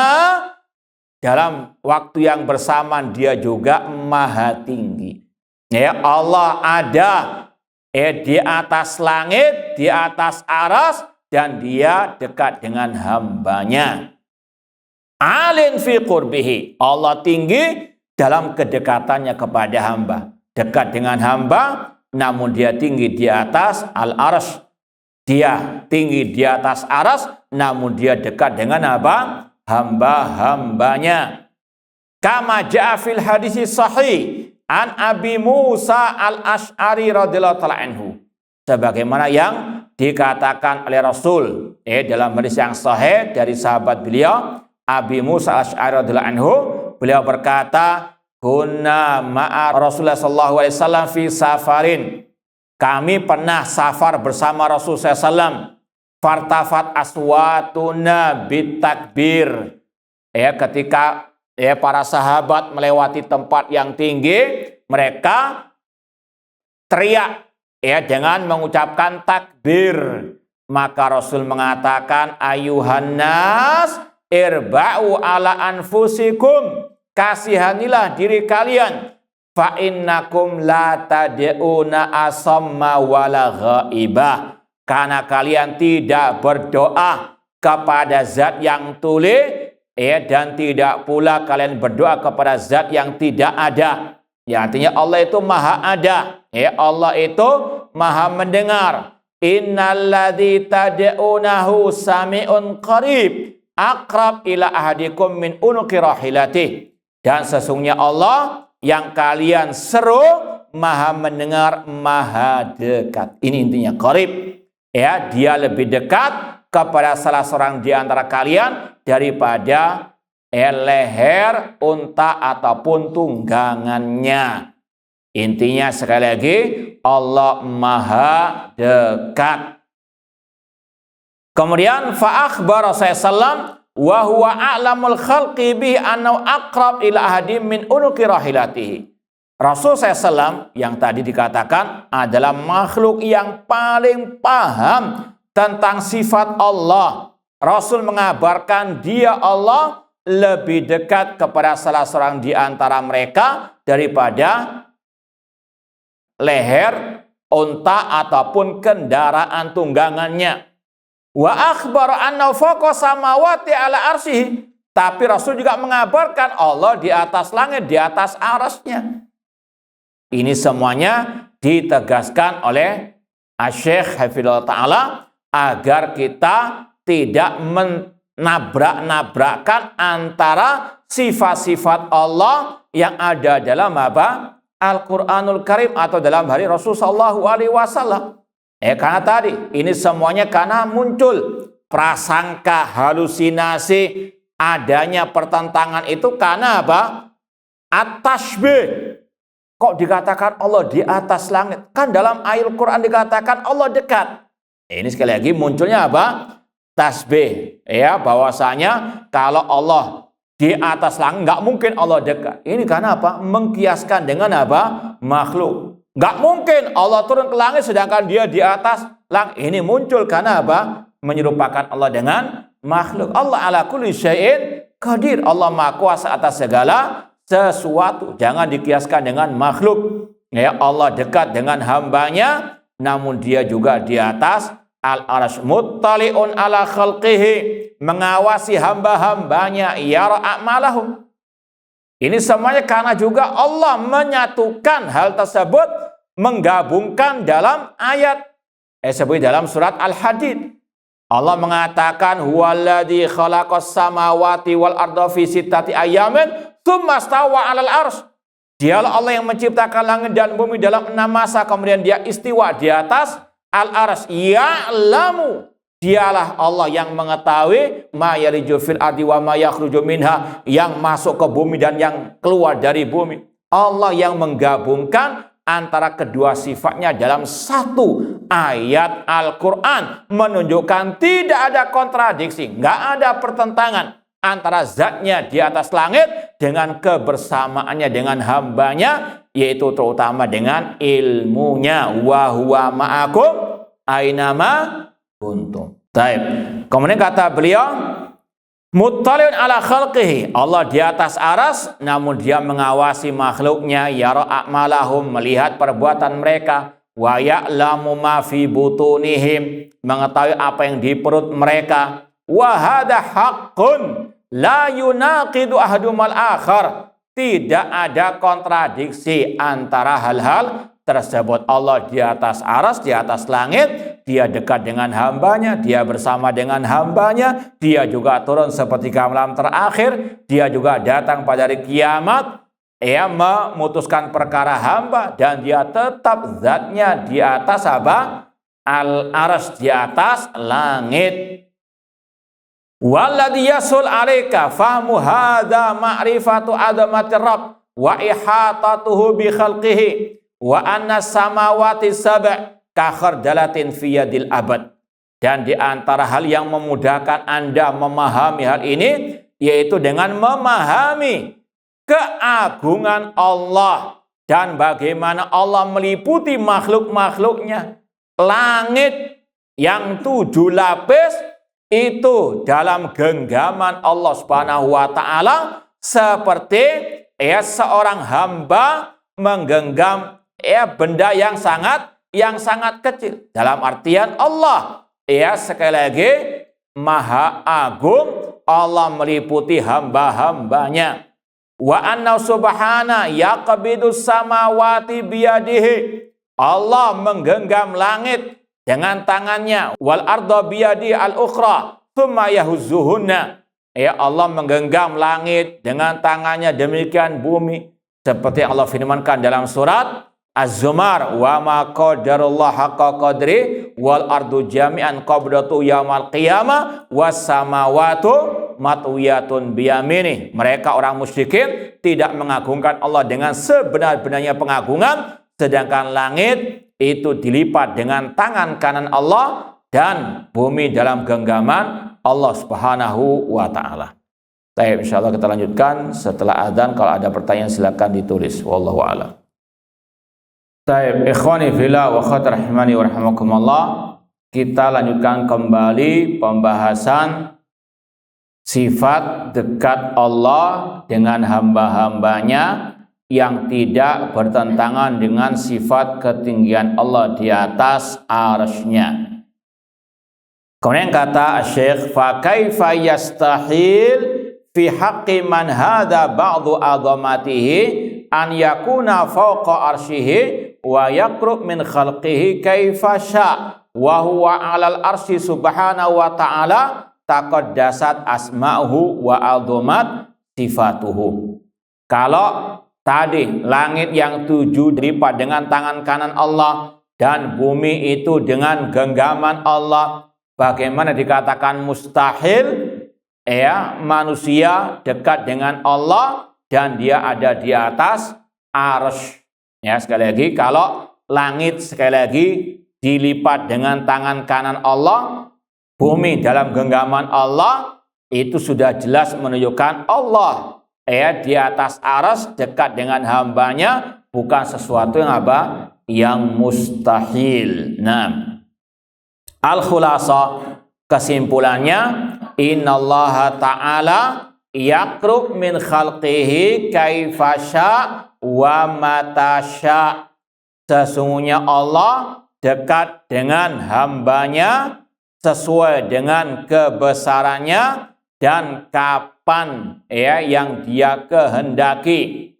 dalam waktu yang bersamaan dia juga maha tinggi. Ya, Allah ada di atas langit, di atas aras, dan dia dekat dengan hambanya. Alin fi qurbihi, Allah tinggi dalam kedekatannya kepada hamba. Dekat dengan hamba, namun dia tinggi di atas al-arsy. Dia tinggi di atas aras, namun dia dekat dengan apa? Hamba-hambanya. Kama ja'a fil hadis sahih an Abi Musa al-Asy'ari radhiyallahu ta'ala anhu. Sebagaimana yang dikatakan oleh Rasul dalam hadis yang sahih dari sahabat beliau Abi Musa al-Asy'ari radhiyallahu anhu, beliau berkata, kunna ma'a Rasulullah sallallahu alaihi wasallam fi safarin. Kami pernah safar bersama Rasul SAW. Fartafat aswatuna bitakbir. Ketika para sahabat melewati tempat yang tinggi, mereka teriak dengan mengucapkan takbir. Maka Rasul mengatakan, ayuhan nas irba'u ala anfusikum. Kasihanilah diri kalian. Fa innakum la tad'una asamma wala ghaibah. Karena kalian tidak berdoa kepada zat yang tuli, dan tidak pula kalian berdoa kepada zat yang tidak ada. Ya, artinya Allah itu maha ada. Allah itu maha mendengar. Innalladzi tad'unahu sami'un qarib, aqrab ila ahadikum min unuqi rahilatihi. Dan sesungguhnya Allah yang kalian seru, maha mendengar, maha dekat. Ini intinya qarib. Dia lebih dekat kepada salah seorang di antara kalian daripada leher unta ataupun tunggangannya. Intinya sekali lagi, Allah Maha dekat. Kemudian fa akhbara sallallahu wa huwa a'lamul khalqi bi annahu aqrab ila ahadim min unuqi rahilatihi. Rasul SAW yang tadi dikatakan adalah makhluk yang paling paham tentang sifat Allah. Rasul mengabarkan dia Allah lebih dekat kepada salah seorang di antara mereka daripada leher unta ataupun kendaraan tunggangannya. Wa akhbara anna faqa samawati ala arsyihi. Tapi Rasul juga mengabarkan Allah di atas langit, di atas arasnya. Ini semuanya ditegaskan oleh Asy-Syaikh Hafizahullah Ta'ala agar kita tidak menabrak-nabrakkan antara sifat-sifat Allah yang ada dalam apa? Al-Quranul Karim atau dalam hadis Rasul Sallallahu Alaihi Wasallam. Karena tadi ini semuanya karena muncul prasangka, halusinasi, adanya pertentangan itu karena apa? At-tashbih. Kok dikatakan Allah di atas langit? Kan dalam ayat Al-Quran dikatakan Allah dekat. Ini sekali lagi munculnya apa? Tasbih. Ya, bahwasanya kalau Allah di atas langit, nggak mungkin Allah dekat. Ini karena apa? Mengkiaskan dengan apa? Makhluk. Nggak mungkin Allah turun ke langit sedangkan dia di atas langit. Ini muncul karena apa? Menyerupakan Allah dengan makhluk. Allah ala kulli syai'in qadir. Allah maha kuasa atas segala sesuatu. Jangan dikiaskan dengan makhluk. Ya, Allah dekat dengan hambanya, namun dia juga di atas al-arsy, muttali'un ala khalqihi, mengawasi hamba-hambanya, yara a'malahum. Ini semuanya karena juga Allah menyatukan hal tersebut, menggabungkan dalam ayat seperti dalam surat Al-Hadid. Allah mengatakan huwallazi khalaqas samawati wal arda fi sittati ayamin tsumma stawa 'alal arsy. Dialah Allah yang menciptakan langit dan bumi dalam 6 masa, kemudian dia istiwa di atas al-arsy. Ya'lamu, dialah Allah yang mengetahui ma yaliju fil ardi wa ma yakhruju minha, yang masuk ke bumi dan yang keluar dari bumi. Allah yang menggabungkan antara kedua sifatnya dalam satu ayat Al-Quran, menunjukkan tidak ada kontradiksi, nggak ada pertentangan antara zatnya di atas langit dengan kebersamaannya dengan hambanya, yaitu terutama dengan ilmunya. Wa huwa ma'akum ainama kuntum. Baik. Kemudian kata beliau, muttali'un ala khalqihi, Allah di atas aras, namun dia mengawasi makhluknya, yara a'malahum, melihat perbuatan mereka, wa ya'lamu ma fi butunihim, mengetahui apa yang di perut mereka, wa hadha haqqun la yunaqidu ahadumal akhar, tidak ada kontradiksi antara hal-hal tersebut. Allah di atas aras, di atas langit, dia dekat dengan hambanya, dia bersama dengan hambanya, dia juga turun seperti malam terakhir, dia juga datang pada hari kiamat, ia memutuskan perkara hamba, dan dia tetap zatnya di atas apa? Al-aras, di atas langit. Walladhi yasul alaika fahmu hadha ma'rifatu adamatir rabb wa ihatatuhu bi khalqihi wa anna samawati sab' ka khardalatin fi yadil abad. Dan di antara hal yang memudahkan Anda memahami hal ini, yaitu dengan memahami keagungan Allah dan bagaimana Allah meliputi makhluk-makhluknya. Langit yang 7 lapis itu dalam genggaman Allah Subhanahu wa Ta'ala, seperti seorang hamba menggenggam benda yang sangat kecil. Dalam artian Allah sekali lagi maha agung, Allah meliputi hamba-hambanya. Wa anna subhana yaqbidus samawati biyadihi, Allah menggenggam langit dengan tangannya, wal arda biyadi al-ukhra thumma yahuzzuhunna, Allah menggenggam langit dengan tangannya, demikian bumi, seperti Allah firmankan dalam surat Az-Zumar, wa ma qadarullah haqqa qadri wal ardu jami'an qabdatu yaumal qiyamah was samawatu matwiyatun biyamini. Mereka orang musyrikin tidak mengagungkan Allah dengan sebenar-benarnya pengagungan, sedangkan langit itu dilipat dengan tangan kanan Allah dan bumi dalam genggaman Allah Subhanahu wa taala. Baik, insyaallah kita lanjutkan setelah adzan. Kalau ada pertanyaan silakan ditulis. Wallahu a'lam. Baik, ikhwani fillah wa akhwati rahimani wa rahimakumullah. Kita lanjutkan kembali pembahasan sifat dekat Allah dengan hamba-hambanya yang tidak bertentangan dengan sifat ketinggian Allah di atas arsy-Nya. Kemudian kata Syekh, fa kaifa yastahil fi haqqi man hadza ba'du azamatihi an yakuna fawqa arsyihi wa yaqrub min khalqihi kaifa sya wa huwa 'alal arsy subhanahu wa ta'ala taqaddasat asma'uhu wa 'azamat sifatuhu. Kalau tadi langit yang 7 dilipat dengan tangan kanan Allah dan bumi itu dengan genggaman Allah, bagaimana dikatakan mustahil ya manusia dekat dengan Allah dan dia ada di atas arsy. Ya, sekali lagi, kalau langit sekali lagi dilipat dengan tangan kanan Allah, bumi dalam genggaman Allah, itu sudah jelas menunjukkan Allah ya di atas arsy dekat dengan hambanya, bukan sesuatu yang apa? Yang mustahil. Nah, al-khulasa, kesimpulannya, innallaha ta'ala yaqrub min khalqihi kaifa sya wa mata sya. Sesungguhnya Allah dekat dengan hambanya sesuai dengan kebesarannya dan kapan ya yang dia kehendaki.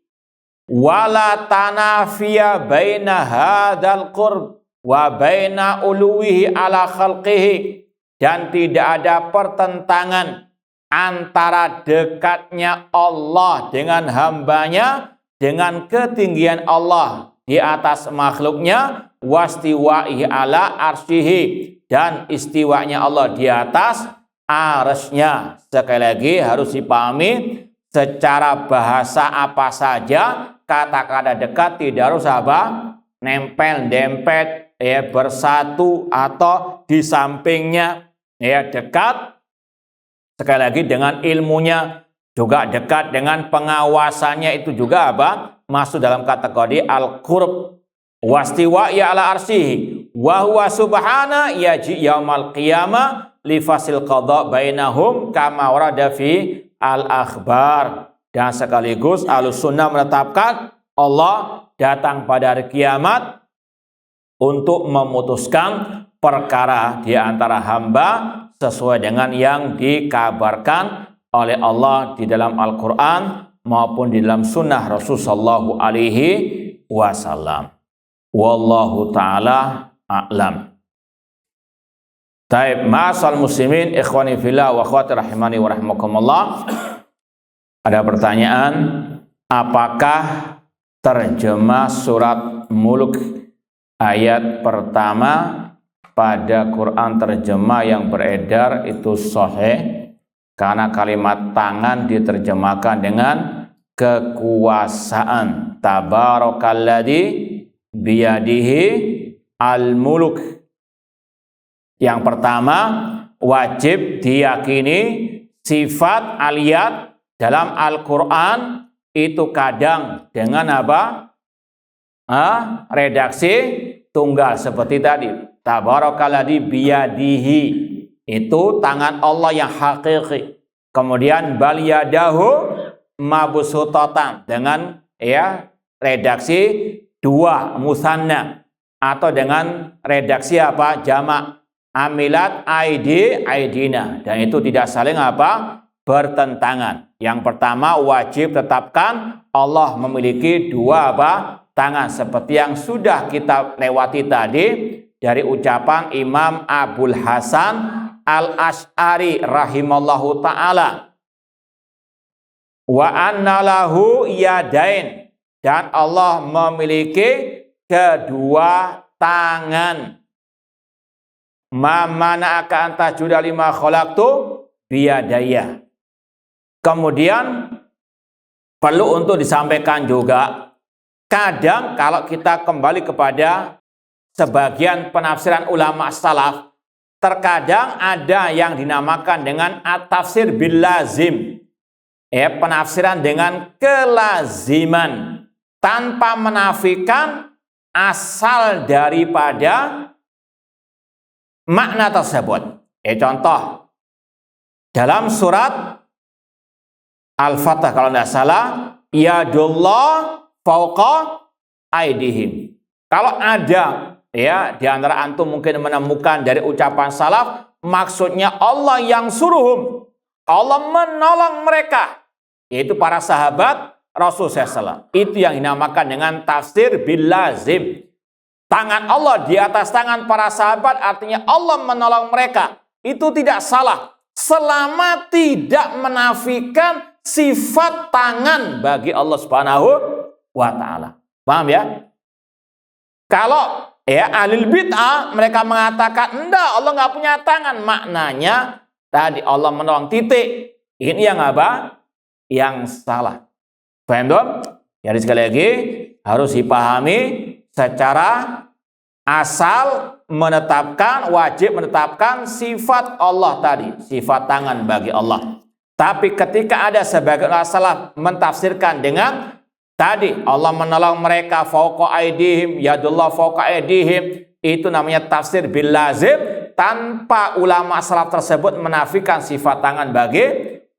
Wala tanafiya baina hadzal qurb wa baina uluwihi ala khalqihi. Dan tidak ada pertentangan antara dekatnya Allah dengan hambanya dengan ketinggian Allah di atas makhluknya, wastiwa'ihi ala arsyihi, dan istiwanya Allah di atas arsy-Nya. Sekali lagi harus dipahami, secara bahasa apa saja kata-kata dekat tidak harus apa? Nempel, dempet, ya bersatu atau di sampingnya. Ya, dekat sekali lagi dengan ilmunya, juga dekat dengan pengawasannya, itu juga apa? Masuk dalam kategori al-qurb. Wastiwa ya ala arsyihi wa huwa subhana yaji yaumal qiyamah li fasil qada bainahum kama warada fi al-akhbar. Dan sekaligus Ahlussunnah menetapkan Allah datang pada hari kiamat untuk memutuskan perkara di antara hamba sesuai dengan yang dikabarkan oleh Allah di dalam Al-Quran maupun di dalam sunnah Rasulullah SAW. Wallahu ta'ala a'lam. Taib, ma'asal muslimin, ikhwani fillah wa akhwati rahimani wa rahimakumullah. Ada pertanyaan, apakah terjemah surat Mulk ayat pertama pada Quran terjemah yang beredar itu sahih? Karena kalimat tangan diterjemahkan dengan kekuasaan. Tabarakalladzi biyadihi al-muluk. Yang pertama, wajib diyakini sifat aliyat dalam Al-Quran itu kadang dengan apa? Redaksi tunggal seperti tadi. Tabarakalladzi biyadihi, itu tangan Allah yang hakiki. Kemudian bal yadahu mabsutatan dengan ya redaksi dua musanna, atau dengan redaksi apa? Jamak. Amilat aidi aidina, dan itu tidak saling apa? Bertentangan. Yang pertama, wajib tetapkan Allah memiliki dua apa? Tangan, seperti yang sudah kita lewati tadi dari ucapan Imam Abul Hasan Al-Asy'ari rahimallahu ta'ala. Wa anna lahu yadain, dan Allah memiliki kedua tangan. Ma mana'aka anta juda lima khalaqtu biyadaya. Kemudian perlu untuk disampaikan juga, kadang kalau kita kembali kepada sebagian penafsiran ulama salaf, terkadang ada yang dinamakan dengan at-tafsir bil lazim, penafsiran dengan kelaziman tanpa menafikan asal daripada makna tersebut. Contoh dalam surat Al-Fatah kalau tidak salah, yadullah fauqa aidihim. Kalau ada di antara antum mungkin menemukan dari ucapan salaf, maksudnya Allah yang suruhum, Allah menolong mereka, yaitu para sahabat Rasul SAW. Itu yang dinamakan dengan tafsir bil lazim. Tangan Allah di atas tangan para sahabat, artinya Allah menolong mereka. Itu tidak salah selama tidak menafikan sifat tangan bagi Allah Subhanahu wa ta'ala. Paham ya? Kalau ahlul bid'ah mereka mengatakan enggak, Allah nggak punya tangan, maknanya tadi Allah menolong titik. Ini yang apa? Yang salah. Paham dong? Jadi sekali lagi harus dipahami secara asal menetapkan, wajib menetapkan sifat Allah tadi, sifat tangan bagi Allah. Tapi ketika ada sebagian salaf mentafsirkan dengan tadi Allah menolong mereka fauqa aidihim, yadullah fauqa aidihim, itu namanya tafsir bil lazim tanpa ulama salaf tersebut menafikan sifat tangan bagi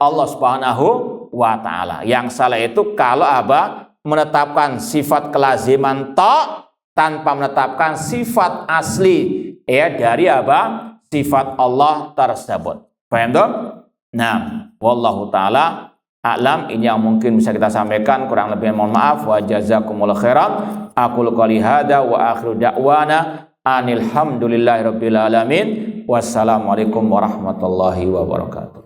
Allah Subhanahu wa ta'ala. Yang salah itu kalau menetapkan sifat kelaziman tanpa menetapkan sifat asli dari sifat Allah tersebut. Paham dong? Nah, wallahu ta'ala a'lam. Ini yang mungkin bisa kita sampaikan, kurang lebih mohon maaf. Wa jazakumullahu khairan. Aqulu qouli hadza wa akhiru da'wana anil hamdulillahi rabbil alamin. Wassalamualaikum warahmatullahi wabarakatuh.